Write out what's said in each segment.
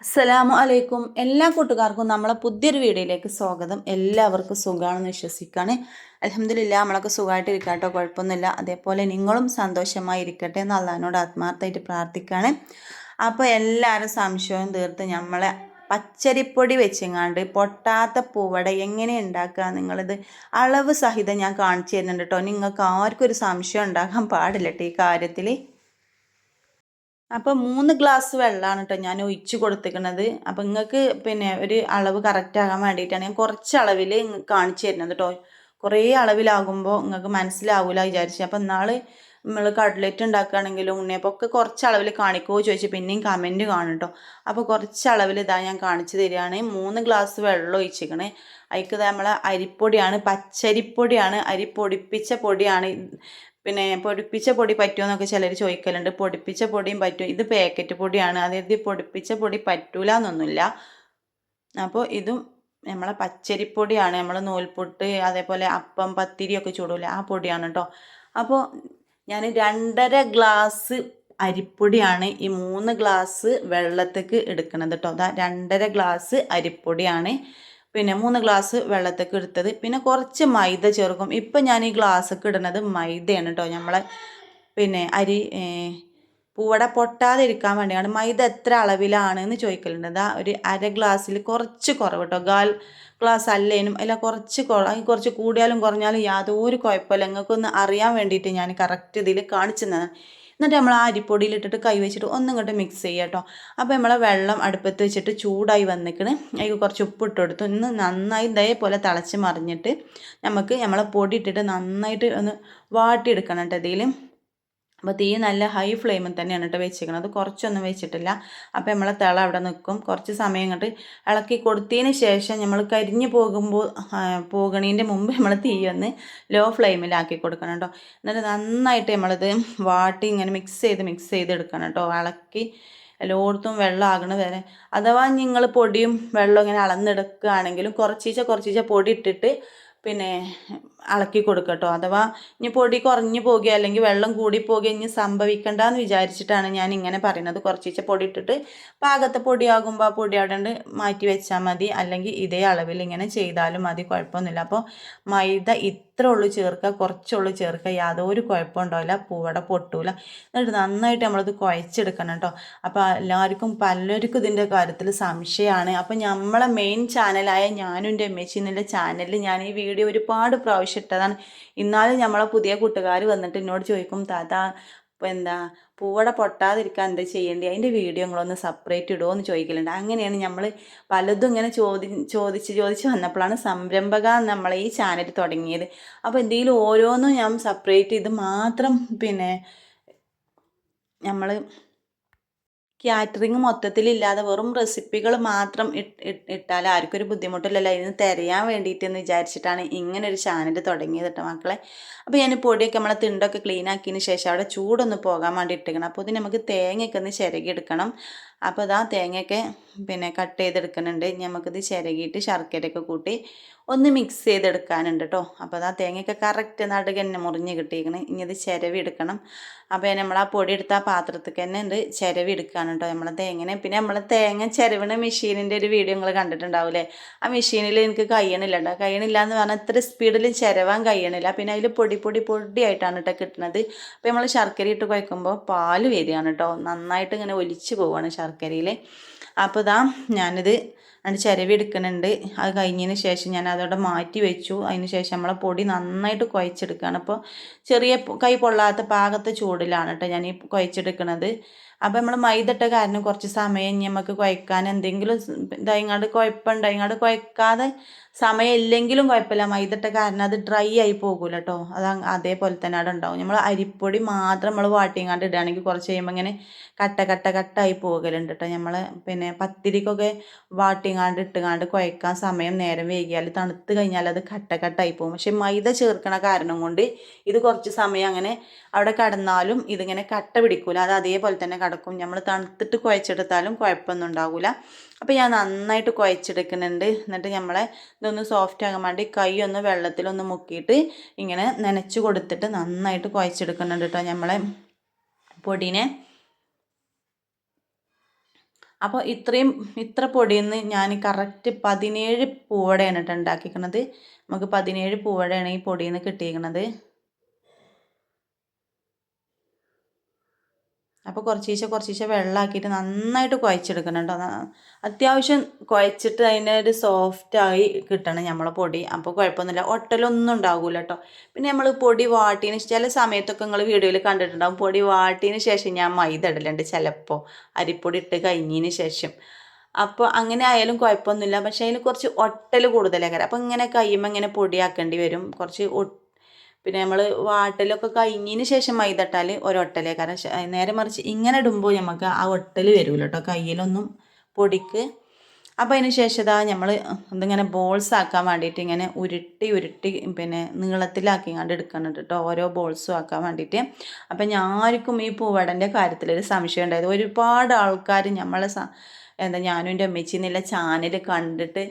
അസ്സലാമു അലൈക്കും എല്ലാ കൂട്ടുകാർക്കും നമ്മളെ പുതിയൊരു വീഡിയോയിലേക്ക് സ്വാഗതം. എല്ലാവർക്കും സുഖമാണെന്ന് വിശ്വസിക്കുകയാണ്. അൽഹംദുലില്ലാ നമ്മളൊക്കെ സുഖമായിട്ട് ഇരിക്കട്ടോ, കുഴപ്പമൊന്നുമില്ല. അതേപോലെ നിങ്ങളും സന്തോഷമായി ഇരിക്കട്ടെ എന്ന് അള്ളാഹിനോട് ആത്മാർത്ഥമായിട്ട് പ്രാർത്ഥിക്കുകയാണ്. അപ്പോൾ എല്ലാവരും സംശയവും തീർത്ത് നമ്മളെ പച്ചരിപ്പൊടി വെച്ചെങ്ങാണ്ട് പൊട്ടാത്ത പൂവട എങ്ങനെ ഉണ്ടാക്കുക നിങ്ങളിത് അളവ് സഹിതം ഞാൻ കാണിച്ചു തരുന്നുണ്ട് കേട്ടോ. നിങ്ങൾക്ക് ആർക്കും ഒരു സംശയം ഉണ്ടാകാൻ പാടില്ല കേട്ടോ ഈ കാര്യത്തിൽ. അപ്പോൾ 3 ഗ്ലാസ് വെള്ളമാണ് കേട്ടോ ഞാൻ ഒഴിച്ച് കൊടുത്തിരിക്കുന്നത്. അപ്പോൾ നിങ്ങൾക്ക് പിന്നെ ഒരു അളവ് കറക്റ്റ് ആകാൻ വേണ്ടിയിട്ടാണ് ഞാൻ കുറച്ച് അളവിൽ കാണിച്ചു തരുന്നത് കേട്ടോ. കുറേ അളവിലാകുമ്പോൾ നിങ്ങൾക്ക് മനസ്സിലാവില്ല വിചാരിച്ചു. അപ്പോൾ ഇന്നാൾ നമ്മൾ കട്ട്ലറ്റ് ഉണ്ടാക്കുകയാണെങ്കിലും ഉണ്ണിയപ്പമൊക്കെ കുറച്ച് അളവിൽ കാണിക്കുമോ ചോദിച്ചു പിന്നെയും കമൻറ്റ് കാണും കേട്ടോ. അപ്പോൾ കുറച്ച് അളവിൽ ഇതാ ഞാൻ കാണിച്ചു തരികയാണ്. 3 ഗ്ലാസ് വെള്ളം ഒഴിച്ചിരിക്കണേ. അതിക്ക് നമ്മളെ അരിപ്പൊടിയാണ്, പച്ചരിപ്പൊടിയാണ്, അരി പൊടിപ്പിച്ച പൊടിയാണ്. പിന്നെ പൊടിപ്പിച്ച പൊടി പറ്റുമോ എന്നൊക്കെ ചിലർ ചോദിക്കലുണ്ട്. പൊടിപ്പിച്ച പൊടിയും പറ്റും. ഇത് പാക്കറ്റ് പൊടിയാണ്, അതായത് പൊടിപ്പിച്ച പൊടി പറ്റൂല എന്നൊന്നുമില്ല. അപ്പോൾ ഇതും നമ്മളെ പച്ചരിപ്പൊടിയാണ്, നമ്മൾ നൂൽപുട്ട് അതേപോലെ അപ്പം പത്തിരിയൊക്കെ ചൂടില്ല ആ പൊടിയാണ് കേട്ടോ. അപ്പോൾ ഞാൻ 2.5 ഗ്ലാസ് അരിപ്പൊടിയാണ് ഈ 3 ഗ്ലാസ് വെള്ളത്തേക്ക് എടുക്കുന്നത് കേട്ടോ. അതാ 2.5 ഗ്ലാസ് അരിപ്പൊടിയാണ് പിന്നെ 3 ഗ്ലാസ് വെള്ളത്തേക്ക് എടുത്തത്. പിന്നെ കുറച്ച് മൈദ ചേർക്കും. ഇപ്പം ഞാൻ ഈ ഗ്ലാസ്സൊക്കെ ഇടുന്നത് മൈദയാണ് കേട്ടോ. നമ്മളെ പിന്നെ പൂവട പൊട്ടാതെ ഇരിക്കാൻ വേണ്ടിയാണ്. മൈദ എത്ര അളവിലാണെന്ന് ചോദിക്കലുണ്ട്. അതാ ഒരു 1/2 ഗ്ലാസ്സിൽ കുറച്ച് കുറവ് കേട്ടോ. 1/4 ഗ്ലാസ് അല്ലേനും അല്ല കുറച്ച് കൂടിയാലും കുറഞ്ഞാലും യാതൊരു കുഴപ്പമില്ല. നിങ്ങൾക്കൊന്ന് അറിയാൻ വേണ്ടിയിട്ട് ഞാൻ കറക്റ്റ് ഇതിൽ കാണിച്ചു തന്നതാണ്. എന്നിട്ട് നമ്മൾ ആ അരിപ്പൊടിയിലിട്ടിട്ട് കൈ വെച്ചിട്ട് ഒന്നിങ്ങോട്ട് മിക്സ് ചെയ്യുക കേട്ടോ. അപ്പോൾ നമ്മളെ വെള്ളം അടുപ്പത്ത് വെച്ചിട്ട് ചൂടായി വന്നിക്കണ്. അതിൽ കുറച്ച് ഉപ്പിട്ട് കൊടുത്തു. ഇന്ന് നന്നായി ഇതേപോലെ തിളച്ച് മറിഞ്ഞിട്ട് നമുക്ക് നമ്മളെ പൊടി ഇട്ടിട്ട് നന്നായിട്ട് ഒന്ന് വാട്ടിയെടുക്കണം കേട്ടോ ഇതിൽ. അപ്പോൾ തീ നല്ല ഹൈ ഫ്ലെയിമിൽ തന്നെയാണ് കേട്ടോ വെച്ചിരിക്കുന്നത്, കുറച്ചൊന്നും വെച്ചിട്ടില്ല. അപ്പോൾ നമ്മളെ തിള അവിടെ നിൽക്കും. കുറച്ച് സമയം ഇങ്ങോട്ട് ഇളക്കി കൊടുത്തതിന് ശേഷം നമ്മൾ കരിഞ്ഞു പോകണതിൻ്റെ മുമ്പ് നമ്മൾ തീ ഒന്ന് ലോ ഫ്ലെയിമിലാക്കി കൊടുക്കണം കേട്ടോ. എന്നിട്ട് നന്നായിട്ട് നമ്മളിത് വാട്ടി ഇങ്ങനെ മിക്സ് ചെയ്ത് എടുക്കണം കേട്ടോ. ഇളക്കി എല്ലായിടത്തും വെള്ളം ആകണ വരെ. അഥവാ നിങ്ങൾ പൊടിയും വെള്ളം ഇങ്ങനെ അളന്നെടുക്കുകയാണെങ്കിലും കുറച്ചീച്ച പൊടി ഇട്ടിട്ട് പിന്നെ ഇളക്കി കൊടുക്കുക കേട്ടോ. അഥവാ ഇനി പൊടി കുറഞ്ഞു പോകുക അല്ലെങ്കിൽ വെള്ളം കൂടി പോകുക ഇനി സംഭവിക്കണ്ടെന്ന് വിചാരിച്ചിട്ടാണ് ഞാൻ ഇങ്ങനെ പറയുന്നത്. കുറച്ചീച്ച പൊടി ഇട്ടിട്ട് പാകത്തെ പൊടിയാകുമ്പോൾ ആ പൊടി അവിടെ മാറ്റി വെച്ചാൽ മതി. അല്ലെങ്കിൽ ഇതേ അളവിൽ ഇങ്ങനെ ചെയ്താലും മതി, കുഴപ്പമൊന്നുമില്ല. അപ്പോൾ മൈദ ഇത്ര ഉള്ളു ചേർക്കുക, കുറച്ചുള്ളൂ ചേർക്കുക, യാതൊരു കുഴപ്പമുണ്ടാവില്ല. പൂവട പൊട്ടൂല. എന്നിട്ട് നന്നായിട്ട് നമ്മളത് കുഴച്ചെടുക്കണം കേട്ടോ. അപ്പോൾ പലർക്കും ഇതിൻ്റെ കാര്യത്തിൽ സംശയമാണ്. അപ്പോൾ നമ്മളെ മെയിൻ ചാനലായ ഞാനും എൻ്റെ അമ്മച്ചി എന്നുള്ള ചാനലിൽ ഞാൻ ഈ വീഡിയോ ഒരുപാട് പ്രാവശ്യം ഇട്ടതാണ്. എന്നാലും നമ്മളെ പുതിയ കൂട്ടുകാർ വന്നിട്ട് എന്നോട് ചോദിക്കും, താത്ത എന്താ പൂവട പൊട്ടാതിരിക്കാൻ എന്താ ചെയ്യേണ്ടി, അതിൻ്റെ വീഡിയോ നിങ്ങളൊന്ന് സെപ്പറേറ്റ് ഇടുമോ എന്ന് ചോദിക്കലുണ്ട്. അങ്ങനെയാണ് നമ്മൾ പലതും ഇങ്ങനെ ചോദിച്ച് വന്നപ്പോഴാണ് സംരംഭക നമ്മളെ ഈ ചാനൽ തുടങ്ങിയത്. അപ്പോൾ എന്തെങ്കിലും ഓരോന്നും ഞാൻ സെപ്പറേറ്റ് ചെയ്ത് മാത്രം പിന്നെ നമ്മൾ കാറ്ററിങ് മൊത്തത്തിലില്ലാതെ വെറും റെസിപ്പികൾ മാത്രം ഇട്ടാൽ ആർക്കും ഒരു ബുദ്ധിമുട്ടില്ലല്ലോ. ഇതിന് തിരയാൻ വേണ്ടിയിട്ടെന്ന് വിചാരിച്ചിട്ടാണ് ഇങ്ങനെ ഒരു ചാനൽ തുടങ്ങിയത് കേട്ടോ മക്കളെ. അപ്പോൾ ഞാൻ പൊടിയൊക്കെ നമ്മളെ തിണ്ടൊക്കെ ക്ലീൻ ആക്കിയതിന് ശേഷം അവിടെ ചൂടൊന്ന് പോകാൻ വേണ്ടി ഇട്ടിക്കണം. അപ്പോൾ ഇതിന് നമുക്ക് തേങ്ങയൊക്കെ ഒന്ന് ചിരകിയെടുക്കണം. അപ്പോൾ ഇതാ തേങ്ങയൊക്കെ പിന്നെ കട്ട് ചെയ്തെടുക്കുന്നുണ്ട്. നമുക്കിത് ചിരകിയിട്ട് ശർക്കരയൊക്കെ കൂട്ടി ഒന്ന് മിക്സ് ചെയ്തെടുക്കാനുണ്ട് കേട്ടോ. അപ്പോൾ അതാ തേങ്ങയൊക്കെ കറക്റ്റ് നടുക തന്നെ മുറിഞ്ഞ് കിട്ടിയിരിക്കണം. ഇനി ഇത് ചിരവി എടുക്കണം. അപ്പോൾ നമ്മൾ ആ പൊടി എടുത്ത ആ പാത്രത്തിൽ തന്നെ ഉണ്ട് ചിരവി എടുക്കുകയാണ് കേട്ടോ നമ്മളെ തേങ്ങനെ. പിന്നെ നമ്മൾ തേങ്ങ ചിരവണ മെഷീനിൻ്റെ ഒരു വീഡിയോ നിങ്ങൾ കണ്ടിട്ടുണ്ടാവില്ലേ. ആ മെഷീനിൽ എനിക്ക് കഴിയണില്ല കേട്ടോ. കഴിയണില്ല എന്ന് പറഞ്ഞാൽ ഇത്ര സ്പീഡിൽ ചിരവാൻ കഴിയണില്ല. പിന്നെ അതിൽ പൊടിയായിട്ടാണ് കേട്ടോ കിട്ടുന്നത്. അപ്പോൾ നമ്മൾ ശർക്കര ഇട്ട് കുഴക്കുമ്പോൾ പാല് വരികയാണ് കേട്ടോ. നന്നായിട്ട് ഇങ്ങനെ ഒലിച്ച് പോവുകയാണ് ശർക്കരയിൽ. അപ്പോൾ ഇതാ ഞാനിത് ചിരവി എടുക്കുന്നുണ്ട്. അത് കഴിഞ്ഞതിന് ശേഷം ഞാൻ അതോടെ മാറ്റി വെച്ചു. അതിന് ശേഷം നമ്മളെ പൊടി നന്നായിട്ട് കുഴച്ചെടുക്കുകയാണ്. അപ്പോൾ ചെറിയ കൈ പൊള്ളാത്ത പാകത്തെ ചൂടിലാണ് കേട്ടോ ഞാൻ ഈ കുഴച്ചെടുക്കുന്നത്. അപ്പോൾ നമ്മൾ മൈദ ഇട്ട കാരണം കുറച്ച് സമയം നമുക്ക് കുഴക്കാൻ എന്തെങ്കിലും ഇങ്ങോട്ട് കുഴപ്പമുണ്ട് കുഴക്കാതെ സമയം ഇല്ലെങ്കിലും കുഴപ്പമില്ല. മൈദ ഇട്ട കാരണം അത് ഡ്രൈ ആയി പോകില്ല കേട്ടോ. അത് അതേപോലെ തന്നെ അവിടെ ഉണ്ടാവും. നമ്മൾ അരിപ്പൊടി മാത്രം നമ്മൾ വാട്ടിങ്ങാണ്ട് ഇടുകയാണെങ്കിൽ കുറച്ച് കഴിയുമ്പോൾ ഇങ്ങനെ കട്ടായി പോകലുണ്ട് കേട്ടോ. നമ്മൾ പിന്നെ പത്തിരിക്കൊക്കെ വാട്ടിങ്ങാണ്ട് ഇട്ടുകാണ്ട് കുഴക്കാൻ സമയം നേരം വൈകിയാൽ തണുത്ത് കഴിഞ്ഞാൽ അത് കട്ടായി പോകും. പക്ഷെ മൈദ ചേർക്കണ കാരണം കൊണ്ട് ഇത് കുറച്ച് സമയം അങ്ങനെ അവിടെ കടന്നാലും ഇതിങ്ങനെ കട്ട പിടിക്കൂല. അത് അതേപോലെ തന്നെ കിടക്കും. നമ്മൾ തണുത്തിട്ട് കുഴച്ചെടുത്താലും കുഴപ്പമൊന്നും ഉണ്ടാവില്ല. അപ്പോൾ ഞാൻ നന്നായിട്ട് കുഴച്ചെടുക്കുന്നുണ്ട്. എന്നിട്ട് നമ്മളെ ഇതൊന്ന് സോഫ്റ്റ് ആകാൻ വേണ്ടി കൈ ഒന്ന് വെള്ളത്തിലൊന്ന് മുക്കിയിട്ട് ഇങ്ങനെ നനച്ച് കൊടുത്തിട്ട് നന്നായിട്ട് കുഴച്ചെടുക്കുന്നുണ്ട് കേട്ടോ നമ്മളെ പൊടിനെ. അപ്പോൾ ഇത്ര പൊടിയിൽ നിന്ന് ഞാൻ കറക്റ്റ് 17 പൂവടയാണ് കേട്ടോ ഉണ്ടാക്കിയിരിക്കുന്നത്. നമുക്ക് 17 പൂവടയാണ് ഈ പൊടിയിൽ നിന്ന് കിട്ടിയിരിക്കുന്നത്. അപ്പോൾ കുറച്ചീശെ വെള്ളമാക്കിയിട്ട് നന്നായിട്ട് കുഴച്ചെടുക്കണം കേട്ടോ. അത്യാവശ്യം കുഴച്ചിട്ട് അതിൻ്റെ ഒരു സോഫ്റ്റായി കിട്ടണം നമ്മളെ പൊടി. അപ്പോൾ കുഴപ്പമൊന്നുമില്ല, ഒട്ടലൊന്നും ഉണ്ടാകില്ല കേട്ടോ. പിന്നെ നമ്മൾ പൊടി വാട്ടിയതിന് ചില സമയത്തൊക്കെ നിങ്ങൾ വീഡിയോയിൽ കണ്ടിട്ടുണ്ടാകും, പൊടി വാട്ടിയതിന് ശേഷം ഞാൻ മൈദ ഇടലുണ്ട് ചിലപ്പോൾ, അരിപ്പൊടി ഇട്ട് കഴിഞ്ഞതിന് ശേഷം. അപ്പോൾ അങ്ങനെ ആയാലും കുഴപ്പമൊന്നുമില്ല. പക്ഷേ അതിന് കുറച്ച് ഒട്ടൽ കൂടുതലാണ്. അപ്പോൾ ഇങ്ങനെ കയ്യുമ്പോൾ ഇങ്ങനെ പൊടിയാക്കേണ്ടി വരും. കുറച്ച് പിന്നെ നമ്മൾ വാട്ടലൊക്കെ കഴിഞ്ഞതിന് ശേഷം മൈദ ഇട്ടാൽ ഒരൊട്ടലേ. കാരണം നേരെ മറിച്ച് ഇങ്ങനെ ഇടുമ്പോൾ നമുക്ക് ആ ഒട്ടൽ വരില്ല കേട്ടോ കയ്യിലൊന്നും പൊടിക്ക്. അപ്പോൾ അതിന് ശേഷം നമ്മൾ ഇതിങ്ങനെ ബോൾസ് ആക്കാൻ വേണ്ടിയിട്ട് ഇങ്ങനെ ഉരുട്ടി പിന്നെ നീളത്തിലാക്കി കണ്ട് എടുക്കണം കേട്ടോ, ഓരോ ബോൾസും ആക്കാൻ വേണ്ടിയിട്ട്. അപ്പം ഞാർക്കും ഈ പൂവടൻ്റെ കാര്യത്തിലൊരു സംശയം ഉണ്ടായത്. ഒരുപാട് ആൾക്കാർ നമ്മളെ ഞാനും എൻ്റെ അമ്മച്ചി എന്നുള്ള ചാനൽ കണ്ടിട്ട്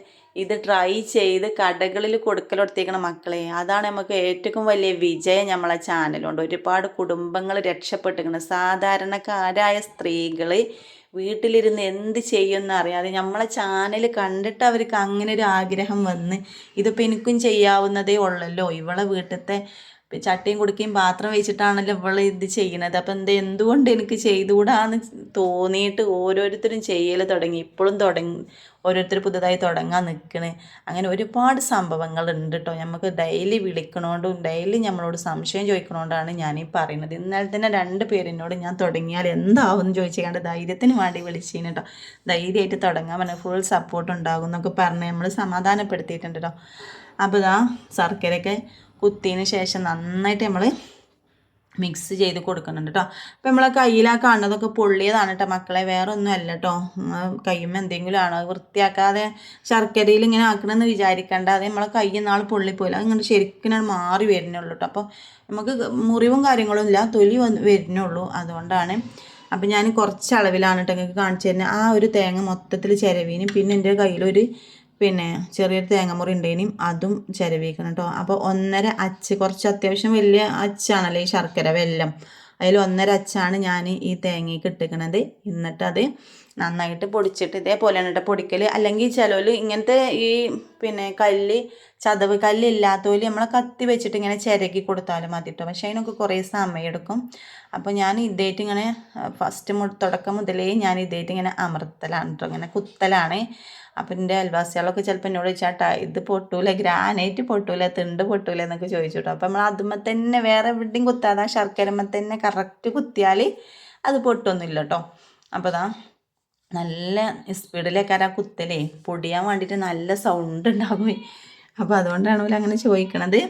ഇത് ട്രൈ ചെയ്ത് കടകളിൽ കൊടുക്കലെടുത്തേക്കണം മക്കളെ. അതാണ് നമുക്ക് ഏറ്റവും വലിയ വിജയം നമ്മളെ ചാനലുണ്ട്. ഒരുപാട് കുടുംബങ്ങൾ രക്ഷപ്പെട്ടിരിക്കണം. സാധാരണക്കാരായ സ്ത്രീകൾ വീട്ടിലിരുന്ന് എന്ത് ചെയ്യുമെന്ന് അറിയാതെ നമ്മളെ ചാനൽ കണ്ടിട്ട് അവർക്ക് അങ്ങനെ ഒരു ആഗ്രഹം വന്ന് ഇതിപ്പോൾ എനിക്കും ചെയ്യാവുന്നതേ ഉള്ളല്ലോ, ഇവളെ വീട്ടിലത്തെ ചട്ടിയും കുടുക്കയും പാത്രം വെച്ചിട്ടാണല്ലോ ഇവള് ഇത് ചെയ്യണത്, അപ്പം എന്തുകൊണ്ട് എനിക്ക് ചെയ്തുകൂടാന്ന് തോന്നിയിട്ട് ഓരോരുത്തരും ചെയ്യൽ തുടങ്ങി. ഇപ്പോഴും ഓരോരുത്തർ പുതുതായി തുടങ്ങാൻ നിൽക്കണ്. അങ്ങനെ ഒരുപാട് സംഭവങ്ങളുണ്ട് കേട്ടോ. നമുക്ക് ഡെയിലി വിളിക്കണോണ്ടും ഡെയിലി നമ്മളോട് സംശയം ചോദിക്കണോണ്ടാണ് ഞാനീ പറയുന്നത്. ഇന്നലെ തന്നെ 2 പേരിനോട് ഞാൻ തുടങ്ങിയാൽ എന്താവും എന്ന് ചോദിച്ചുകൊണ്ട് ധൈര്യത്തിന് വേണ്ടി വിളിച്ചീന് കേട്ടോ. ധൈര്യമായിട്ട് തുടങ്ങാൻ പറഞ്ഞാൽ ഫുൾ സപ്പോർട്ട് ഉണ്ടാകും എന്നൊക്കെ പറഞ്ഞ് നമ്മൾ സമാധാനപ്പെടുത്തിയിട്ടുണ്ട് കേട്ടോ. അപ്പോൾ ഇതാ ശർക്കരയൊക്കെ കുത്തിയതിന് ശേഷം നന്നായിട്ട് നമ്മൾ മിക്സ് ചെയ്ത് കൊടുക്കുന്നുണ്ട് കേട്ടോ. അപ്പം നമ്മളെ കയ്യിലാ കാണുന്നതൊക്കെ പൊള്ളിയതാണ് കേട്ടോ മക്കളെ, വേറെ ഒന്നും അല്ല കേട്ടോ. കയ്യുമ്പോൾ എന്തെങ്കിലും ആണോ, വൃത്തിയാക്കാതെ ശർക്കരയിൽ ഇങ്ങനെ ആക്കണമെന്ന് വിചാരിക്കേണ്ട. അത് നമ്മളെ കയ്യിൽ നാൾ പൊള്ളിപ്പോയില്ല, അതിങ്ങനെ ശരിക്കും മാറി വരുന്നുള്ളൂ കേട്ടോ. അപ്പോൾ നമുക്ക് മുറിവും കാര്യങ്ങളും ഇല്ല, തൊലി വരുന്നുള്ളൂ, അതുകൊണ്ടാണ്. അപ്പം ഞാൻ കുറച്ച് അളവിലാണ് കേട്ടോ നിങ്ങൾക്ക് കാണിച്ചു തരുന്നത്. ആ ഒരു തേങ്ങ മൊത്തത്തിൽ ചിരവീനും പിന്നെ എൻ്റെ കയ്യിലൊരു ചെറിയൊരു തേങ്ങമുറി ഉണ്ടേനും അതും ചിരവിക്കണം കേട്ടോ. അപ്പോൾ 1.5 അച്ച്, കുറച്ച് അത്യാവശ്യം വലിയ അച്ചാണല്ലോ ഈ ശർക്കര വെല്ലം, അതിൽ 1.5 അച്ചാണ് ഞാൻ ഈ തേങ്ങയ്ക്ക് ഇട്ടിക്കണത്. എന്നിട്ട് അത് നന്നായിട്ട് പൊടിച്ചിട്ട് ഇതേപോലെയാണ് കേട്ടോ പൊടിക്കൽ. അല്ലെങ്കിൽ ചിലവർ ഇങ്ങനത്തെ ഈ ചതവ് കല്ലില്ലാത്തവർ നമ്മളെ കത്തി വെച്ചിട്ട് ഇങ്ങനെ ചിരകി കൊടുത്താലും മതി കേട്ടോ. പക്ഷേ അതിനൊക്കെ കുറേ സമയം എടുക്കും. അപ്പോൾ ഞാൻ ഇതായിട്ട് ഇങ്ങനെ തുടക്കം മുതലേ ഞാൻ ഇതായിട്ട് ഇങ്ങനെ അമർത്തലാണ് കേട്ടോ, ഇങ്ങനെ കുത്തലാണ്. അപ്പം എൻ്റെ അയൽവാസികളൊക്കെ ചിലപ്പോൾ എന്നോട് ചോദിച്ചാട്ടാ ഇത് പൊട്ടൂല, ഗ്രാനൈറ്റ് പൊട്ടൂല, തിണ്ട് പൊട്ടൂല എന്നൊക്കെ ചോദിച്ചു കേട്ടോ. അപ്പം നമ്മൾ അതുമ്മ തന്നെ വേറെ എവിടെയും കുത്താതെ ശർക്കരമ്മ തന്നെ കറക്റ്റ് കുത്തിയാൽ അത് പൊട്ടൊന്നുമില്ല കേട്ടോ. അപ്പോൾ നല്ല സ്പീഡിലേക്കാരാ കുത്തലേ, പൊടിയാൻ വേണ്ടിയിട്ട് നല്ല സൗണ്ട് ഉണ്ടാകുമേ. അപ്പോൾ അതുകൊണ്ടാണ് അങ്ങനെ ചോദിക്കണത്.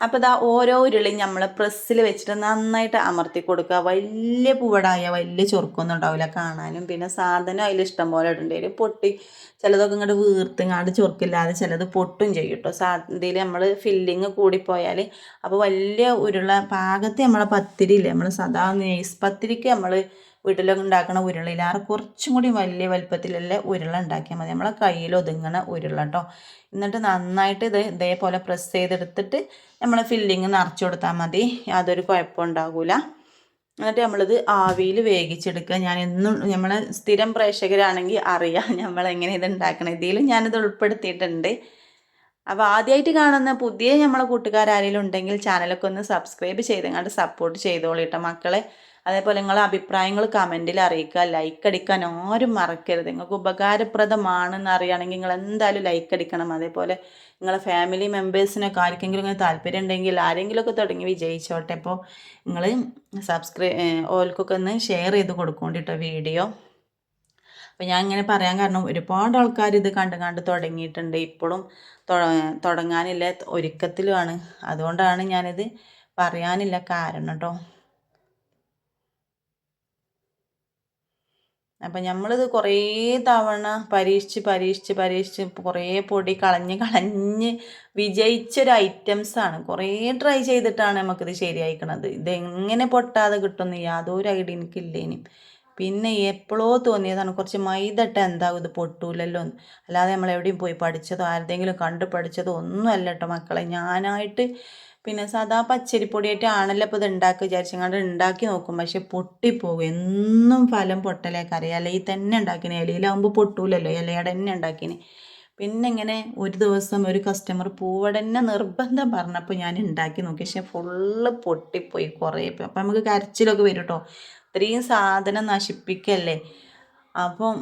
അപ്പോൾ ഓരോ ഉരുളിയും നമ്മൾ പ്രസ്സിൽ വെച്ചിട്ട് നന്നായിട്ട് അമർത്തി കൊടുക്കുക. വലിയ പൂവടായ വലിയ ചൊറുക്കൊന്നും ഉണ്ടാവില്ല കാണാനും. പിന്നെ സാധനം അതിൽ ഇഷ്ടം പോലെ ഇടേണ്ടി പൊട്ടി ചിലതൊക്കെ ഇങ്ങോട്ട് വീർത്തിങ്ങാണ്ട് ചൊറുക്കില്ലാതെ ചിലത് പൊട്ടും ചെയ്യും കേട്ടോ. ഇതിൽ നമ്മൾ ഫില്ലിങ് കൂടിപ്പോയാൽ. അപ്പോൾ വലിയ ഉരുള പാകത്ത് നമ്മളെ പത്തിരി ഇല്ലേ, നമ്മൾ സാധാ നെയ്സ് പത്തിരിക്ക് നമ്മൾ വീട്ടിലൊക്കെ ഉണ്ടാക്കുന്ന ഉരുളയിലാറ് കുറച്ചും കൂടി വലിയ വലുപ്പത്തിലുള്ള ഉരുള ഉണ്ടാക്കിയാൽ മതി, നമ്മളെ കയ്യിൽ ഒതുങ്ങണ ഉരുള കേട്ടോ. എന്നിട്ട് നന്നായിട്ട് ഇതേപോലെ പ്രസ് ചെയ്തെടുത്തിട്ട് നമ്മൾ ഫില്ലിങ് നിറച്ച് കൊടുത്താൽ മതി, യാതൊരു കുഴപ്പമുണ്ടാകില്ല. എന്നിട്ട് നമ്മളിത് ആവിയിൽ വേവിച്ചെടുക്കുക. ഞാൻ എന്നും നമ്മളെ സ്ഥിരം പ്രേക്ഷകരാണെങ്കിൽ അറിയാം നമ്മളെങ്ങനെ ഇത് ഉണ്ടാക്കണം. ഇതിലും ഞാനിത് ഉൾപ്പെടുത്തിയിട്ടുണ്ട്. അപ്പോൾ ആദ്യമായിട്ട് കാണുന്ന പുതിയ നമ്മളെ കൂട്ടുകാരെങ്കിലും ഉണ്ടെങ്കിൽ ചാനലൊക്കെ ഒന്ന് സബ്സ്ക്രൈബ് ചെയ്തങ്ങാണ്ട് സപ്പോർട്ട് ചെയ്തോളിട്ടോ മക്കളെ. അതേപോലെ നിങ്ങളെ അഭിപ്രായങ്ങൾ കമൻറ്റിൽ അറിയിക്കുക, ലൈക്ക് അടിക്കാൻ ആരും മറക്കരുത്. നിങ്ങൾക്ക് ഉപകാരപ്രദമാണെന്ന് അറിയുകയാണെങ്കിൽ നിങ്ങൾ എന്തായാലും ലൈക്ക് അടിക്കണം. അതേപോലെ നിങ്ങളെ ഫാമിലി മെമ്പേഴ്സിനൊക്കെ ആർക്കെങ്കിലും ഇങ്ങനെ താല്പര്യം ഉണ്ടെങ്കിൽ ആരെങ്കിലുമൊക്കെ തുടങ്ങി വിജയിച്ചോട്ടെ. അപ്പോൾ നിങ്ങൾ ഓൽക്കൊക്കെ ഒന്ന് ഷെയർ ചെയ്ത് കൊടുക്കേണ്ടിട്ടോ വീഡിയോ. അപ്പോൾ ഞാൻ ഇങ്ങനെ പറയാൻ കാരണം ഒരുപാട് ആൾക്കാർ ഇത് കണ്ട് തുടങ്ങിയിട്ടുണ്ട്, ഇപ്പോഴും തുടങ്ങാനില്ല ഒരുക്കത്തിലുമാണ്. അതുകൊണ്ടാണ് ഞാനിത് പറയാനില്ല കാരണം കേട്ടോ. അപ്പം നമ്മളിത് കുറേ തവണ പരീക്ഷിച്ച് കുറേ പൊടി കളഞ്ഞ് വിജയിച്ചൊരു ഐറ്റംസാണ്. കുറേ ട്രൈ ചെയ്തിട്ടാണ് നമുക്കിത് ശരിയായിക്കണത്. ഇതെങ്ങനെ പൊട്ടാതെ കിട്ടുമെന്ന് യാതൊരു ഐഡിയ എനിക്കില്ലേനും. പിന്നെ എപ്പോഴോ തോന്നിയതാണ് കുറച്ച് മൈദ ഇട്ട് എന്താകും ഇത് പൊട്ടൂലല്ലോ എന്ന്. അല്ലാതെ നമ്മൾ എവിടെയും പോയി പഠിച്ചതോ ആരുടെങ്കിലും കണ്ട് പഠിച്ചതോ ഒന്നും അല്ല കേട്ടോ മക്കളെ. ഞാനായിട്ട് പിന്നെ സാധാ പച്ചരിപ്പൊടിയായിട്ടാണല്ലോ ഇപ്പോൾ ഇത് ഉണ്ടാക്കുക വിചാരിച്ചങ്ങാണ്ട് ഉണ്ടാക്കി നോക്കും. പക്ഷെ പൊട്ടിപ്പോകും. എന്നും ഫലം പൊട്ടലേക്കറിയാം. ഇലയിൽ തന്നെ ഉണ്ടാക്കിന്. ഇലയിലാകുമ്പോൾ പൊട്ടൂലല്ലോ. ഇലയുടെ തന്നെ ഉണ്ടാക്കിന്. പിന്നെ ഇങ്ങനെ ഒരു ദിവസം ഒരു കസ്റ്റമർ പൂവട തന്നെ നിർബന്ധം പറഞ്ഞപ്പോൾ ഞാൻ ഉണ്ടാക്കി നോക്കി. പക്ഷെ ഫുള്ള് പൊട്ടിപ്പോയി കുറേ. അപ്പം നമുക്ക് കരച്ചിലൊക്കെ വരും കേട്ടോ. ഇത്രയും സാധനം നശിപ്പിക്കല്ലേ. അപ്പം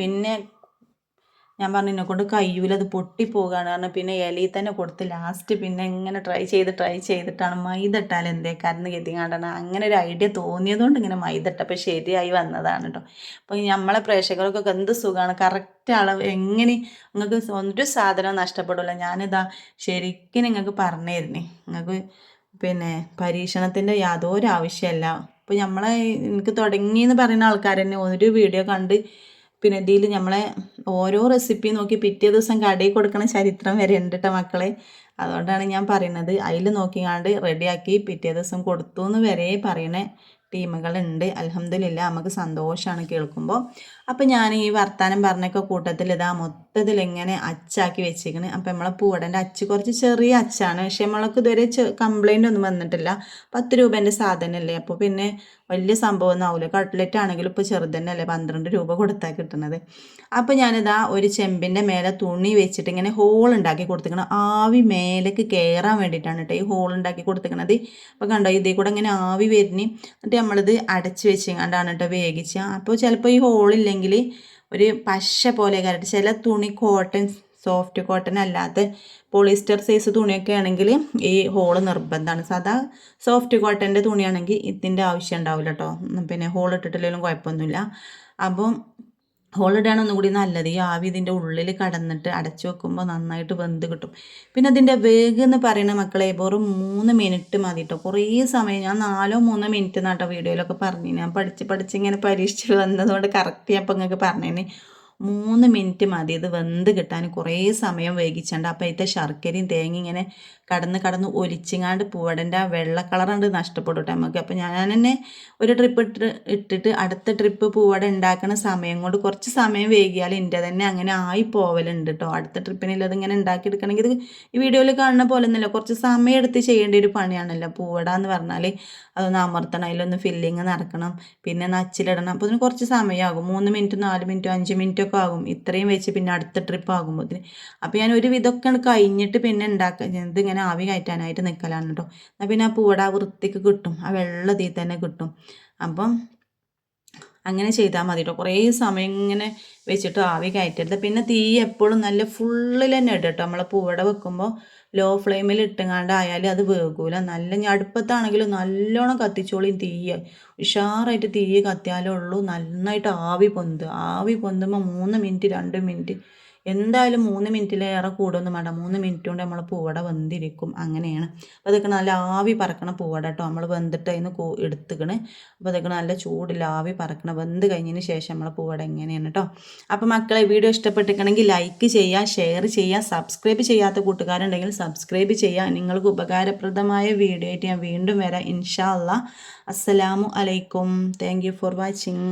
പിന്നെ ഞാൻ പറഞ്ഞു എന്നെക്കൊണ്ട് കഴിയൂല, അത് പൊട്ടിപ്പോവുകയാണ് കാരണം. പിന്നെ ഇലയിൽ തന്നെ കൊടുത്ത് ലാസ്റ്റ് പിന്നെ ഇങ്ങനെ ട്രൈ ചെയ്തിട്ടാണ് മൈദ ഇട്ടാൽ എന്തേക്കാരെന്ന് കരുതിങ്ങാണ്ടാണ് അങ്ങനെ ഒരു ഐഡിയ തോന്നിയതുകൊണ്ട് ഇങ്ങനെ മൈദ ഇട്ടപ്പോൾ ശരിയായി വന്നതാണ് കേട്ടോ. അപ്പോൾ നമ്മളെ പ്രേക്ഷകർക്കൊക്കെ എന്ത് സുഖമാണ്, കറക്റ്റ് അളവ് എങ്ങനെ നിങ്ങൾക്ക് ഒരു സാധനവും നഷ്ടപ്പെടില്ല. ഞാനിതാ ശരിക്കും നിങ്ങൾക്ക് പറഞ്ഞു തരുന്നേ. നിങ്ങൾക്ക് പിന്നെ പരീക്ഷണത്തിൻ്റെ യാതൊരു ആവശ്യമല്ല. ഇപ്പോൾ നമ്മളെ എനിക്ക് തുടങ്ങിയെന്ന് പറയുന്ന ആൾക്കാർ തന്നെ ഒരു വീഡിയോ കണ്ട് പിന്നെ ഇതിൽ നമ്മളെ ഓരോ റെസിപ്പി നോക്കി പിറ്റേ ദിവസം കടയിൽ കൊടുക്കണ ചരിത്രം വരെ ഉണ്ട് കേട്ടോ മക്കളെ. അതുകൊണ്ടാണ് ഞാൻ പറയുന്നത്. അതിൽ നോക്കിക്കാണ്ട് റെഡിയാക്കി പിറ്റേ ദിവസം കൊടുത്തു എന്ന് വരെ പറയണ ടീമുകളുണ്ട്. അൽഹംദുലില്ലാ, നമുക്ക് സന്തോഷമാണ് കേൾക്കുമ്പോൾ. അപ്പം ഞാൻ ഈ വർത്താനം പറഞ്ഞൊക്കെ കൂട്ടത്തിൽ ഇതാ മൊത്തത്തിൽ ഇങ്ങനെ അച്ചാക്കി വെച്ചിരിക്കണ്. അപ്പം നമ്മളെ പൂവടൻ്റെ അച്ച് കുറച്ച് ചെറിയ അച്ചാണ്. പക്ഷെ നമ്മൾക്ക് ഇതുവരെ കംപ്ലൈൻ്റ് ഒന്നും വന്നിട്ടില്ല. 10 രൂപേൻ്റെ സാധനമല്ലേ, അപ്പോൾ പിന്നെ വലിയ സംഭവം ഒന്നും ആവില്ല. കട്ട്ലറ്റ് ആണെങ്കിലും ഇപ്പോൾ ചെറുതന്നെയല്ലേ 12 രൂപ കൊടുത്താൽ കിട്ടുന്നത്. അപ്പോൾ ഞാനിതാ ഒരു ചെമ്പിൻ്റെ മേലെ തുണി വെച്ചിട്ട് ഇങ്ങനെ ഹോൾ ഉണ്ടാക്കി കൊടുത്തിക്കണം. ആവി മേലേക്ക് കയറാൻ വേണ്ടിയിട്ടാണ് കേട്ടോ ഈ ഹോൾ ഉണ്ടാക്കി കൊടുത്തിക്കണത്. അപ്പോൾ കണ്ടോ, ഇതിൽ കൂടെ ഇങ്ങനെ ആവി വരുന്നു. എന്നിട്ട് നമ്മളിത് അടച്ച് വെച്ചുകൊണ്ടാണ് കേട്ടോ വേവിക്കുക. അപ്പോൾ ചിലപ്പോൾ ഈ ഹോളില്ലെങ്കിൽ ഒരു പശ പോലെ കരട്ട്. ചില തുണി കോട്ടൺ, സോഫ്റ്റ് കോട്ടൺ അല്ലാത്ത പോളിസ്റ്റർ സൈസ് തുണിയൊക്കെ ആണെങ്കിൽ ഈ ഹോള് നിർബന്ധമാണ്. സാധാ സോഫ്റ്റ് കോട്ടൻ്റെ തുണിയാണെങ്കിൽ ഇതിൻ്റെ ആവശ്യം ഉണ്ടാവില്ല കേട്ടോ. പിന്നെ ഹോൾ ഇട്ടിട്ടില്ലെങ്കിലും കുഴപ്പമൊന്നുമില്ല. അപ്പം ഹോളിടാണ് ഒന്നും കൂടി നല്ലത്. ഈ ആവി ഇതിൻ്റെ ഉള്ളിൽ കടന്നിട്ട് അടച്ചു വെക്കുമ്പോൾ നന്നായിട്ട് വെന്ത് കിട്ടും. പിന്നെ അതിൻ്റെ വേഗ് എന്ന് പറയുന്ന മക്കളെ വെറും 3 മിനിറ്റ് മതി കേട്ടോ. കുറേ സമയം ഞാൻ 4-3 മിനിറ്റ് എന്നാട്ടോ വീഡിയോയിലൊക്കെ പറഞ്ഞു. ഞാൻ പഠിച്ചിങ്ങനെ പരീക്ഷിച്ച് വന്നതുകൊണ്ട് കറക്റ്റ് ഞാൻ ഇപ്പം നിങ്ങൾക്ക് പറഞ്ഞേനെ. 3 മിനിറ്റ് മതി ഇത് വെന്ത് കിട്ടാൻ. കുറേ സമയം വേവിച്ചണ്ട്. അപ്പോൾ അതിൻ്റെ ശർക്കരയും തേങ്ങ ഇങ്ങനെ കടന്ന് ഒലിച്ചിങ്ങാണ്ട് പൂവടൻ്റെ ആ വെള്ള കളറുണ്ട് നഷ്ടപ്പെടും കേട്ടോ നമുക്ക്. അപ്പോൾ ഞാൻ തന്നെ ഒരു ട്രിപ്പ് ഇട്ടിട്ട് അടുത്ത ട്രിപ്പ് പൂവട ഉണ്ടാക്കുന്ന സമയം കൊണ്ട് കുറച്ച് സമയം വേകിയാൽ എൻ്റെ തന്നെ അങ്ങനെ ആയി പോവലുണ്ട് കേട്ടോ. അടുത്ത ട്രിപ്പിനില്ല അതിങ്ങനെ ഉണ്ടാക്കിയെടുക്കണമെങ്കിൽ ഇത് ഈ വീഡിയോയിൽ കാണുന്ന പോലെ ഒന്നുമില്ല, കുറച്ച് സമയം എടുത്ത് ചെയ്യേണ്ട ഒരു പണിയാണല്ലോ. പൂവട എന്ന് പറഞ്ഞാൽ അതൊന്ന് അമർത്തണം, അതിലൊന്ന് ഫില്ലിങ് നടക്കണം, പിന്നെ നച്ചിലിടണം. അപ്പോൾ അതിന് കുറച്ച് സമയമാകും. 3 മിനിറ്റ് 4 മിനിറ്റ് 5 മിനിറ്റ് ഒക്കെ ആകും. ഇത്രയും വെച്ച് പിന്നെ അടുത്ത ട്രിപ്പ് ആകുമ്പോഴത്തേന്. അപ്പോൾ ഞാൻ ഒരു വിധമൊക്കെ കഴിഞ്ഞിട്ട് പിന്നെ ഇതിങ്ങനെ ആവി കയറ്റാനായിട്ട് നിൽക്കലാണ് കേട്ടോ. എന്നാൽ പിന്നെ ആ പൂവട വൃത്തിക്ക് കിട്ടും, ആ വെള്ള തീ തന്നെ കിട്ടും. അപ്പം അങ്ങനെ ചെയ്താൽ മതി കേട്ടോ. കുറേ സമയം ഇങ്ങനെ വെച്ചിട്ട് ആവി കയറ്റരുത്. പിന്നെ തീ എപ്പോഴും നല്ല ഫുള്ളിൽ തന്നെ ഇടും കേട്ടോ. നമ്മൾ പൂവട വെക്കുമ്പോൾ ലോ ഫ്ലെയിമിൽ ഇട്ടുങ്ങാണ്ടായാലും അത് വേകൂല. നല്ല അടുപ്പത്താണെങ്കിലും നല്ലോണം കത്തിച്ചോളിയും. തീ ഉഷാറായിട്ട് തീ കത്തിയാലേ ഉള്ളൂ നന്നായിട്ട് ആവി പൊന്തുമ്പോൾ 3 മിനിറ്റ് 2 മിനിറ്റ് എന്തായാലും 3 മിനിറ്റിലേറെ കൂടൊന്നും വേണ്ട. 3 മിനിറ്റ് കൊണ്ട് നമ്മൾ പൂവട വെന്തിരിക്കും. അങ്ങനെയാണ്. അപ്പോൾ അതൊക്കെ നല്ല ആവി പറക്കണ പൂവട കേട്ടോ. നമ്മൾ വെന്തിട്ട് അതിന് എടുത്തുക്കണ്. അപ്പോൾ അതൊക്കെ നല്ല ചൂടിൽ ആവി പറക്കണം. വെന്ത് കഴിഞ്ഞതിന് ശേഷം നമ്മൾ പൂവട എങ്ങനെയാണ് കേട്ടോ. അപ്പോൾ മക്കളെ വീഡിയോ ഇഷ്ടപ്പെട്ടിരിക്കണമെങ്കിൽ ലൈക്ക് ചെയ്യുക, ഷെയർ ചെയ്യുക, സബ്സ്ക്രൈബ് ചെയ്യാത്ത കൂട്ടുകാരുണ്ടെങ്കിൽ സബ്സ്ക്രൈബ് ചെയ്യുക. നിങ്ങൾക്ക് ഉപകാരപ്രദമായ വീഡിയോ ആയിട്ട് ഞാൻ വീണ്ടും വരാം ഇൻഷാ അല്ലാ. അസ്സലാമു അലൈക്കും. Thank you for watching.